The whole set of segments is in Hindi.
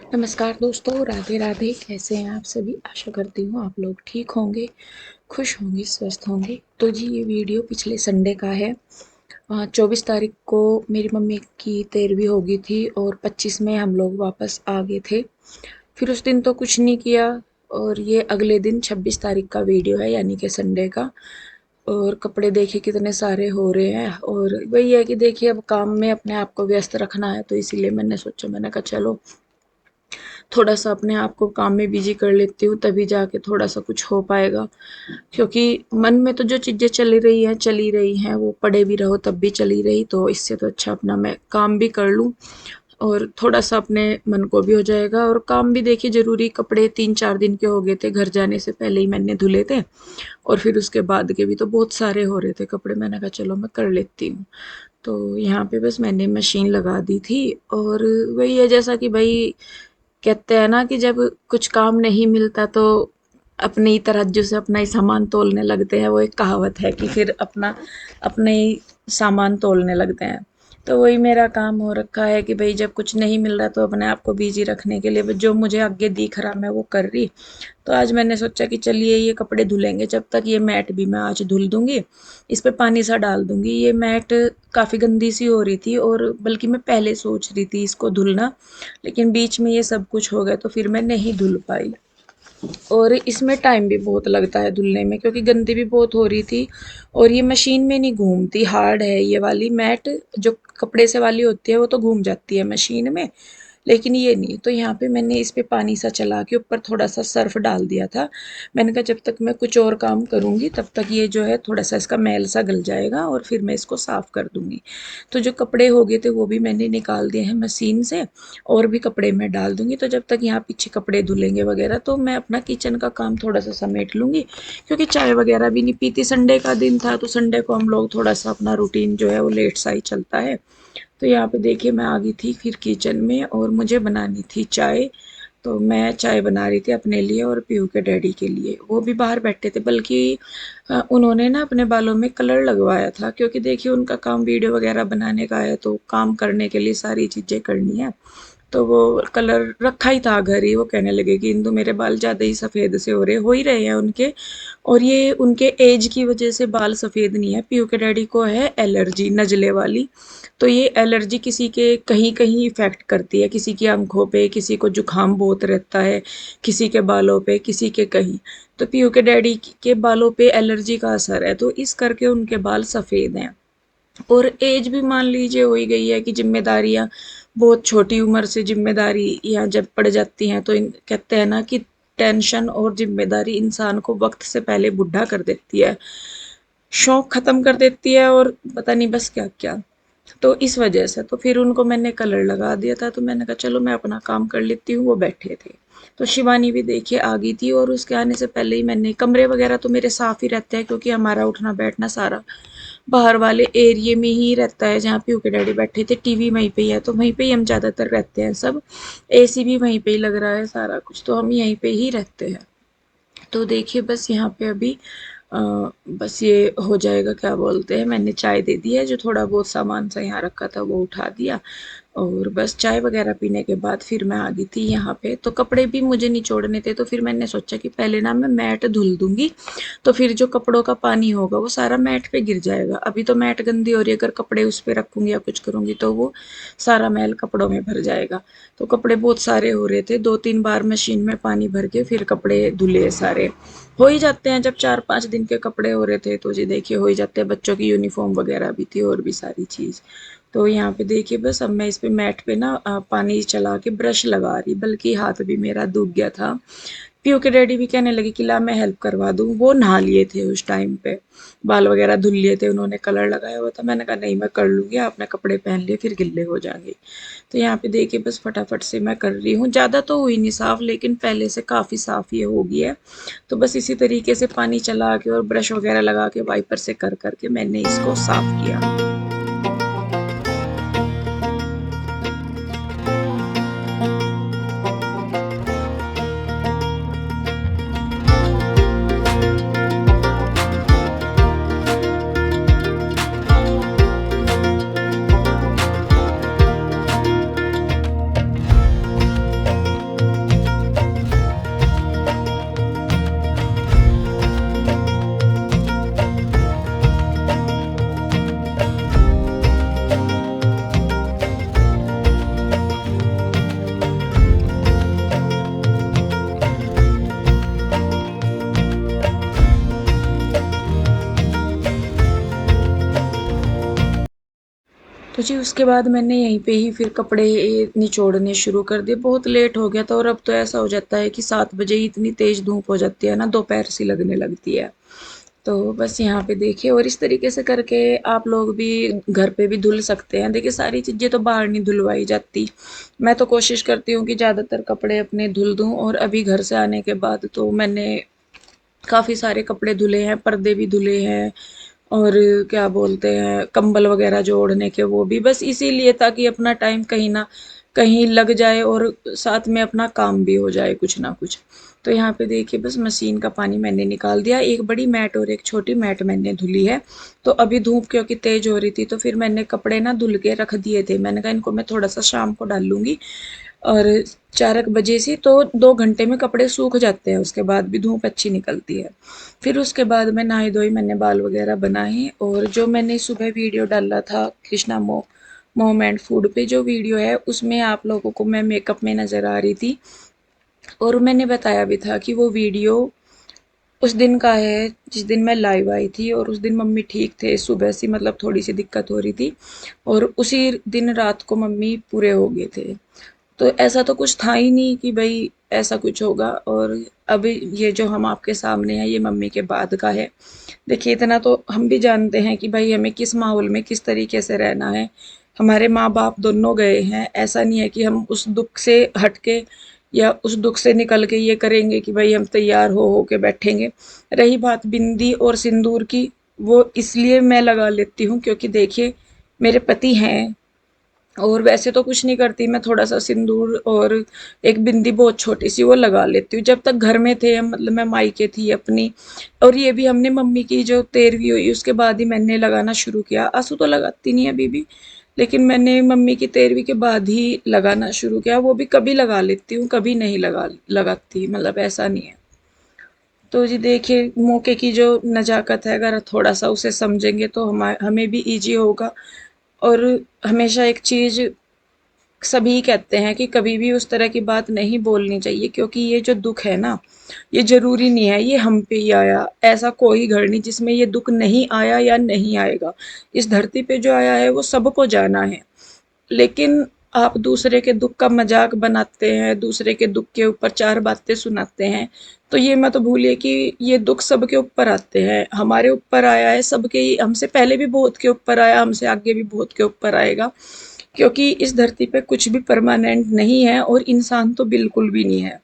नमस्कार दोस्तों, राधे राधे। कैसे हैं आप सभी? आशा करती हूँ आप लोग ठीक होंगे, खुश होंगे, स्वस्थ होंगे। तो जी, ये वीडियो पिछले संडे का है। 24 तारीख को मेरी मम्मी की 13वीं हो गई थी और 25 में हम लोग वापस आ गए थे। फिर उस दिन तो कुछ नहीं किया। और ये अगले दिन 26 तारीख का वीडियो है, यानी कि संडे का। और कपड़े देखिए कितने सारे हो रहे हैं। और वही है कि देखिए, अब काम में अपने आप को व्यस्त रखना है, तो इसीलिए मैंने सोचा, मैंने कहा चलो थोड़ा सा अपने आप को काम में बिजी कर लेती हूँ, तभी जाके थोड़ा सा कुछ हो पाएगा। क्योंकि मन में तो जो चीज़ें चली रही हैं, वो पड़े भी रहो तब भी चली रही, तो इससे तो अच्छा अपना मैं काम भी कर लूँ और थोड़ा सा अपने मन को भी हो जाएगा। और काम भी देखिए ज़रूरी, कपड़े 3-4 दिन के हो गए थे, घर जाने से पहले ही मैंने धुले थे। और फिर उसके बाद के भी तो बहुत सारे हो रहे थे कपड़े, मैंने कहा चलो मैं कर लेती हूँ। तो यहाँ पे बस मैंने मशीन लगा दी थी। और वही है, जैसा कि भाई कहते हैं ना कि जब कुछ काम नहीं मिलता तो अपने ही तराजू से अपना ही सामान तोलने लगते हैं। वो एक कहावत है कि फिर अपने ही सामान तोलने लगते हैं। तो वही मेरा काम हो रखा है कि भाई जब कुछ नहीं मिल रहा तो अपने आप को बिजी रखने के लिए जो मुझे आगे दिख रहा मैं वो कर रही। तो आज मैंने सोचा कि चलिए ये कपड़े धुलेंगे, जब तक ये मैट भी मैं आज धुल दूंगी। इस पे पानी सा डाल दूंगी। ये मैट काफ़ी गंदी सी हो रही थी, और बल्कि मैं पहले सोच रही थी इसको धुलना, लेकिन बीच में ये सब कुछ हो गया तो फिर मैं नहीं धुल पाई। और इसमें टाइम भी बहुत लगता है धुलने में, क्योंकि गंदी भी बहुत हो रही थी। और ये मशीन में नहीं घूमती, हार्ड है ये वाली मैट। जो कपड़े से वाली होती है वो तो घूम जाती है मशीन में, लेकिन ये नहीं। तो यहाँ पे मैंने इस पे पानी सा चला के ऊपर थोड़ा सा सर्फ डाल दिया था। मैंने कहा जब तक मैं कुछ और काम करूँगी तब तक ये जो है थोड़ा सा इसका मैल सा गल जाएगा और फिर मैं इसको साफ़ कर दूँगी। तो जो कपड़े हो गए थे वो भी मैंने निकाल दिए हैं मशीन से, और भी कपड़े मैं डाल दूँगी। तो जब तक यहाँ पीछे कपड़े धुलेंगे वगैरह तो मैं अपना किचन का काम थोड़ा सा समेट लूँगी। क्योंकि चाय वगैरह भी नहीं पीती, संडे का दिन था तो संडे को हम लोग थोड़ा सा अपना रूटीन जो है वो लेट सा ही चलता है। तो यहाँ पे देखिए मैं आ गई थी फिर किचन में, और मुझे बनानी थी चाय। तो मैं चाय बना रही थी अपने लिए और पीहू के डैडी के लिए। वो भी बाहर बैठे थे, बल्कि उन्होंने ना अपने बालों में कलर लगवाया था, क्योंकि देखिए उनका काम वीडियो वगैरह बनाने का है, तो काम करने के लिए सारी चीज़ें करनी है। तो वो कलर रखा ही था घर ही। वो कहने लगे कि इंदु मेरे बाल ज़्यादा ही सफ़ेद से हो ही रहे हैं उनके। और ये उनके एज की वजह से बाल सफ़ेद नहीं है, पीयू के डैडी को है एलर्जी नज़ले वाली। तो ये एलर्जी किसी के कहीं कहीं इफ़ेक्ट करती है, किसी की आंखों पे, किसी को जुकाम बहुत रहता है, किसी के बालों पे, किसी के कहीं। तो पीयू के डैडी के बालों पे एलर्जी का असर है, तो इस करके उनके बाल सफ़ेद हैं। और एज भी मान लीजिए हो ही गई है कि जिम्मेदारियां, बहुत छोटी उम्र से जिम्मेदारी यहाँ जब पड़ जाती हैं तो कहते हैं ना कि टेंशन और जिम्मेदारी इंसान को वक्त से पहले बुढ़ा कर देती है, शौक खत्म कर देती है, और पता नहीं बस क्या क्या। तो इस वजह से तो फिर उनको मैंने कलर लगा दिया था। तो मैंने कहा चलो मैं अपना काम कर लेती हूँ। वो बैठे थे, तो शिवानी भी देखिए आ गई थी, और उसके आने से पहले ही मैंने कमरे वगैरह तो मेरे साफ़ ही रहते हैं, क्योंकि हमारा उठना बैठना सारा बाहर वाले एरिए में ही रहता है। जहाँ पीयू के डैडी बैठे थे, टीवी वहीं पे ही है, तो वहीं पे ही हम ज़्यादातर रहते हैं सब। एसी भी वहीं पे ही लग रहा है, सारा कुछ तो हम यहीं पे ही रहते हैं। तो देखिए बस यहाँ पे अभी अ, बस ये हो जाएगा, क्या बोलते हैं, मैंने चाय दे दी है। जो थोड़ा बहुत सामान सा यहाँ रखा था वो उठा दिया, और बस चाय वगैरह पीने के बाद फिर मैं आ गई थी यहाँ पे। तो कपड़े भी मुझे निचोड़ने थे, तो फिर मैंने सोचा कि पहले ना मैं मैट धुल दूंगी, तो फिर जो कपड़ों का पानी होगा वो सारा मैट पे गिर जाएगा। अभी तो मैट गंदी हो रही है, अगर कपड़े उस पर रखूंगी या कुछ करूंगी तो वो सारा मैल कपड़ों में भर जाएगा। तो कपड़े बहुत सारे हो रहे थे, 2-3 बार मशीन में पानी भर के फिर कपड़े धुले सारे। हो ही जाते हैं, जब 4-5 दिन के कपड़े हो रहे थे तो जी देखिए हो ही जाते हैं। बच्चों की यूनिफॉर्म वगैरह भी थी और भी सारी चीज़। तो यहाँ पे देखिए बस अब मैं इस पे मैट पे ना पानी चला के ब्रश लगा रही, बल्कि हाथ भी मेरा दूब गया था। पीयू के डैडी भी कहने लगे कि ला मैं हेल्प करवा दूँ। वो नहा लिए थे उस टाइम पे, बाल वगैरह धुल लिए थे, उन्होंने कलर लगाया हुआ था। मैंने कहा नहीं मैं कर लूँगी, आपने कपड़े पहन लिए फिर गिल्ले हो जाएंगे। तो यहाँ पे देखिए बस फटाफट से मैं कर रही हूँ। ज़्यादा तो हुई नहीं साफ़, लेकिन पहले से काफ़ी साफ़ ये हो गई है। तो बस इसी तरीके से पानी चला के और ब्रश वगैरह लगा के वाइपर से कर करके मैंने इसको साफ़ किया। तो जी उसके बाद मैंने यहीं पे ही फिर कपड़े निचोड़ने शुरू कर दिए। बहुत लेट हो गया था और अब तो ऐसा हो जाता है कि 7 बजे ही इतनी तेज़ धूप हो जाती है ना, दोपहर सी लगने लगती है। तो बस यहाँ पे देखिए, और इस तरीके से करके आप लोग भी घर पे भी धुल सकते हैं। देखिए सारी चीज़ें तो बाहर नहीं धुलवाई जाती। मैं तो कोशिश करती हूँ कि ज़्यादातर कपड़े अपने धुल दूँ, और अभी घर से आने के बाद तो मैंने काफ़ी सारे कपड़े धुले हैं, पर्दे भी धुले हैं, और क्या बोलते हैं कंबल वगैरह जो ओढ़ने के वो भी, बस इसीलिए ताकि अपना टाइम कहीं ना कहीं लग जाए और साथ में अपना काम भी हो जाए कुछ ना कुछ। तो यहाँ पे देखिए बस मशीन का पानी मैंने निकाल दिया, एक बड़ी मैट और एक छोटी मैट मैंने धुली है। तो अभी धूप क्योंकि तेज हो रही थी तो फिर मैंने कपड़े ना धुल के रख दिए थे, मैंने कहा इनको मैं थोड़ा सा शाम को डाल लूंगी। और 4 बजे से तो 2 घंटे में कपड़े सूख जाते हैं, उसके बाद भी धूप अच्छी निकलती है। फिर उसके बाद मैं नहाई धोई, मैंने बाल वगैरह बनाए, और जो मैंने सुबह वीडियो डाला था कृष्णा मोम एंड फूड पे जो वीडियो है, उसमें आप लोगों को मैं मेकअप में नज़र आ रही थी। और मैंने बताया भी था कि वो वीडियो उस दिन का है जिस दिन मैं लाइव आई थी, और उस दिन मम्मी ठीक थे, सुबह से मतलब थोड़ी सी दिक्कत हो रही थी, और उसी दिन रात को मम्मी पूरे हो गए थे। तो ऐसा तो कुछ था ही नहीं कि भाई ऐसा कुछ होगा। और अभी ये जो हम आपके सामने है ये मम्मी के बाद का है। देखिए इतना तो हम भी जानते हैं कि भाई हमें किस माहौल में किस तरीके से रहना है। हमारे माँ बाप दोनों गए हैं, ऐसा नहीं है कि हम उस दुख से हट के या उस दुख से निकल के ये करेंगे कि भाई हम तैयार हो के बैठेंगे। रही बात बिंदी और सिंदूर की, वो इसलिए मैं लगा लेती हूँ क्योंकि देखिए मेरे पति हैं, और वैसे तो कुछ नहीं करती मैं, थोड़ा सा सिंदूर और एक बिंदी बहुत छोटी सी वो लगा लेती हूँ। जब तक घर में थे हम, मतलब मैं मायके थी अपनी, और ये भी हमने मम्मी की जो 13वीं हुई उसके बाद ही मैंने लगाना शुरू किया। आंसू तो लगाती नहीं अभी भी, लेकिन मैंने मम्मी की 13वीं के बाद ही लगाना शुरू किया। वो भी कभी लगा लेती हूँ, कभी नहीं लगाती, मतलब ऐसा नहीं है। तो जी देखिए मौके की जो नज़ाकत है, अगर थोड़ा सा उसे समझेंगे तो हमें भी ईजी होगा। और हमेशा एक चीज़ सभी कहते हैं कि कभी भी उस तरह की बात नहीं बोलनी चाहिए, क्योंकि ये जो दुख है ना, ये ज़रूरी नहीं है ये हम पे ही आया। ऐसा कोई घर नहीं जिसमें ये दुख नहीं आया या नहीं आएगा। इस धरती पे जो आया है वो सबको जाना है। लेकिन आप दूसरे के दुख का मजाक बनाते हैं, दूसरे के दुख के ऊपर चार बातें सुनाते हैं। तो ये मत भूलिए कि ये दुख सबके ऊपर आते हैं, हमारे ऊपर आया है, सबके ही, हमसे पहले भी बहुत के ऊपर आया, हमसे आगे भी बहुत के ऊपर आएगा। क्योंकि इस धरती पे कुछ भी परमानेंट नहीं है, और इंसान तो बिल्कुल भी नहीं है।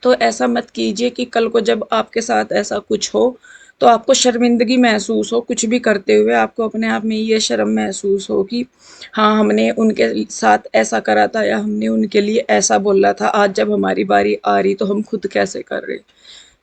तो ऐसा मत कीजिए कि कल को जब आपके साथ ऐसा कुछ हो तो आपको शर्मिंदगी महसूस हो, कुछ भी करते हुए आपको अपने आप में ये शर्म महसूस हो कि हाँ हमने उनके साथ ऐसा करा था या हमने उनके लिए ऐसा बोला था, आज जब हमारी बारी आ रही तो हम खुद कैसे कर रहे।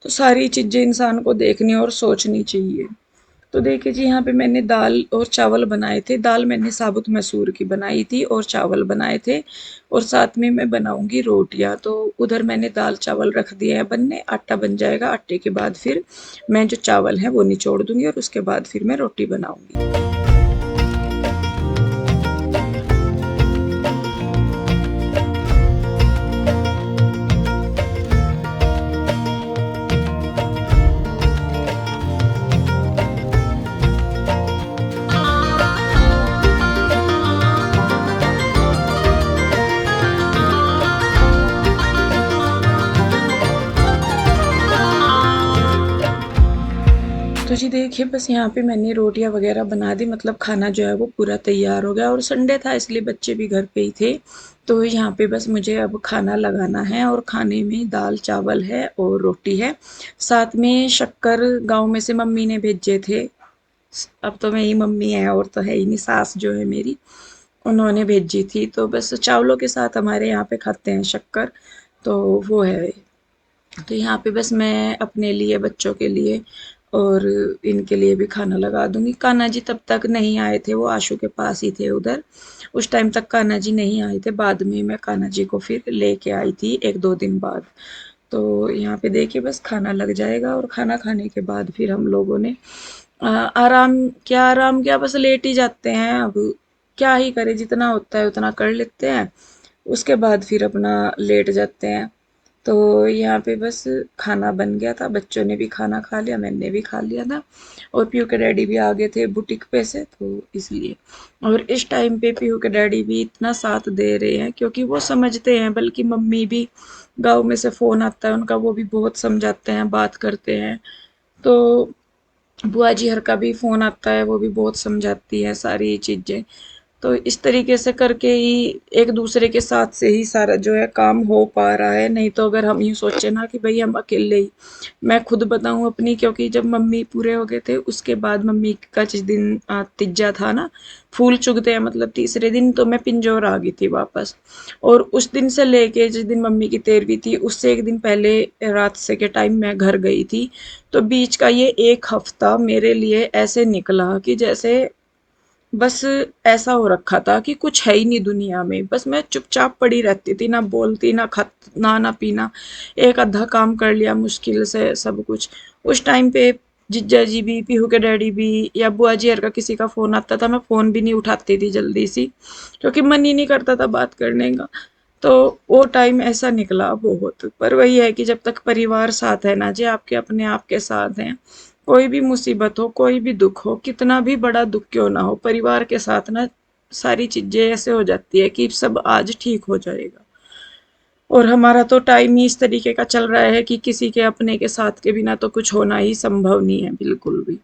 तो सारी चीज़ें इंसान को देखनी और सोचनी चाहिए। तो देखिए जी यहाँ पे मैंने दाल और चावल बनाए थे। दाल मैंने साबुत मसूर की बनाई थी और चावल बनाए थे, और साथ में मैं बनाऊंगी रोटियां। तो उधर मैंने दाल चावल रख दिए हैं बनने, आटा बन जाएगा, आटे के बाद फिर मैं जो चावल है वो निचोड़ दूंगी, और उसके बाद फिर मैं रोटी बनाऊंगी। तो जी देखिए बस यहाँ पे मैंने रोटियां वगैरह बना दी, मतलब खाना जो है वो पूरा तैयार हो गया, और संडे था इसलिए बच्चे भी घर पे ही थे। तो यहाँ पे बस मुझे अब खाना लगाना है, और खाने में दाल चावल है और रोटी है, साथ में शक्कर गांव में से मम्मी ने भेजे थे। अब तो मेरी मम्मी है और तो है ही नहीं, सास जो है मेरी, उन्होंने भेजी थी। तो बस चावलों के साथ हमारे यहाँ पे खाते हैं शक्कर, तो वो है। तो यहाँ पे बस मैं अपने लिए, बच्चों के लिए और इनके लिए भी खाना लगा दूंगी। कान्हा जी तब तक नहीं आए थे, वो आशु के पास ही थे उधर। उस टाइम तक कान्हा जी नहीं आए थे, बाद में मैं कान्हा जी को फिर लेके आई थी 1-2 दिन बाद। तो यहाँ पे देखिए बस खाना लग जाएगा, और खाना खाने के बाद फिर हम लोगों ने आराम क्या, बस लेट ही जाते हैं अब। क्या ही करें, जितना होता है उतना कर लेते हैं, उसके बाद फिर अपना लेट जाते हैं। तो यहाँ पे बस खाना बन गया था, बच्चों ने भी खाना खा लिया, मैंने भी खा लिया था। और पीहू के डैडी भी आ गए थे बुटीक पे से, तो इसलिए। और इस टाइम पे पीहू के डैडी भी इतना साथ दे रहे हैं क्योंकि वो समझते हैं, बल्कि मम्मी भी, गाँव में से फ़ोन आता है उनका, वो भी बहुत समझाते हैं, बात करते हैं। तो बुआ जी हर का भी फ़ोन आता है, वो भी बहुत समझाती है सारी चीज़ें। तो इस तरीके से करके ही एक दूसरे के साथ से ही सारा जो है काम हो पा रहा है। नहीं तो अगर हम यूँ सोचे ना कि भाई हम अकेले ही, मैं खुद बताऊँ अपनी, क्योंकि जब मम्मी पूरे हो गए थे उसके बाद मम्मी का जिस दिन तीजा था ना, फूल चुगते हैं मतलब तीसरे दिन, तो मैं पिंजौर आ गई थी वापस। और उस दिन से लेके जिस दिन मम्मी की 13वीं थी उससे एक दिन पहले रात से के टाइम मैं घर गई थी। तो बीच का ये एक हफ्ता मेरे लिए ऐसे निकला कि जैसे बस ऐसा हो रखा था कि कुछ है ही नहीं दुनिया में, बस मैं चुपचाप पड़ी रहती थी, ना बोलती, ना खाना ना पीना, एक आधा काम कर लिया मुश्किल से सब कुछ। उस टाइम पे जिज्जा जी भी, पीहू के डैडी भी, या बुआ जी हर का किसी का फ़ोन आता था, मैं फ़ोन भी नहीं उठाती थी जल्दी सी, क्योंकि मन ही नहीं करता था बात करने का। तो वो टाइम ऐसा निकला बहुत, पर वही है कि जब तक परिवार साथ है ना जी, आपके अपने आप के साथ हैं, कोई भी मुसीबत हो, कोई भी दुख हो, कितना भी बड़ा दुख क्यों ना हो, परिवार के साथ ना सारी चीजें ऐसे हो जाती है कि सब आज ठीक हो जाएगा। और हमारा तो टाइम ही इस तरीके का चल रहा है कि किसी के अपने के साथ के बिना तो कुछ होना ही संभव नहीं है बिल्कुल भी।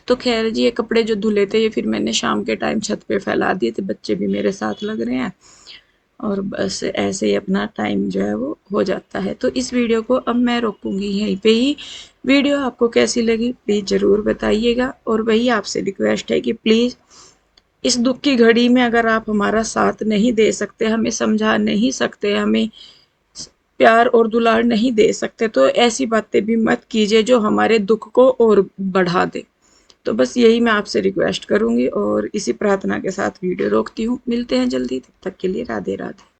तो खैर जी, ये कपड़े जो धुले थे ये फिर मैंने शाम के टाइम छत पे फैला दिए थे, बच्चे भी मेरे साथ लग रहे हैं। और बस ऐसे ही अपना टाइम जो है वो हो जाता है। तो इस वीडियो को अब मैं रोकूंगी यहीं पे ही। वीडियो आपको कैसी लगी प्लीज़ ज़रूर बताइएगा, और वही आपसे रिक्वेस्ट है कि प्लीज़ इस दुख की घड़ी में अगर आप हमारा साथ नहीं दे सकते, हमें समझा नहीं सकते, हमें प्यार और दुलार नहीं दे सकते, तो ऐसी बातें भी मत कीजिए जो हमारे दुख को और बढ़ा दे। तो बस यही मैं आपसे रिक्वेस्ट करूंगी, और इसी प्रार्थना के साथ वीडियो रोकती हूँ। मिलते हैं जल्दी, तब तक के लिए राधे राधे।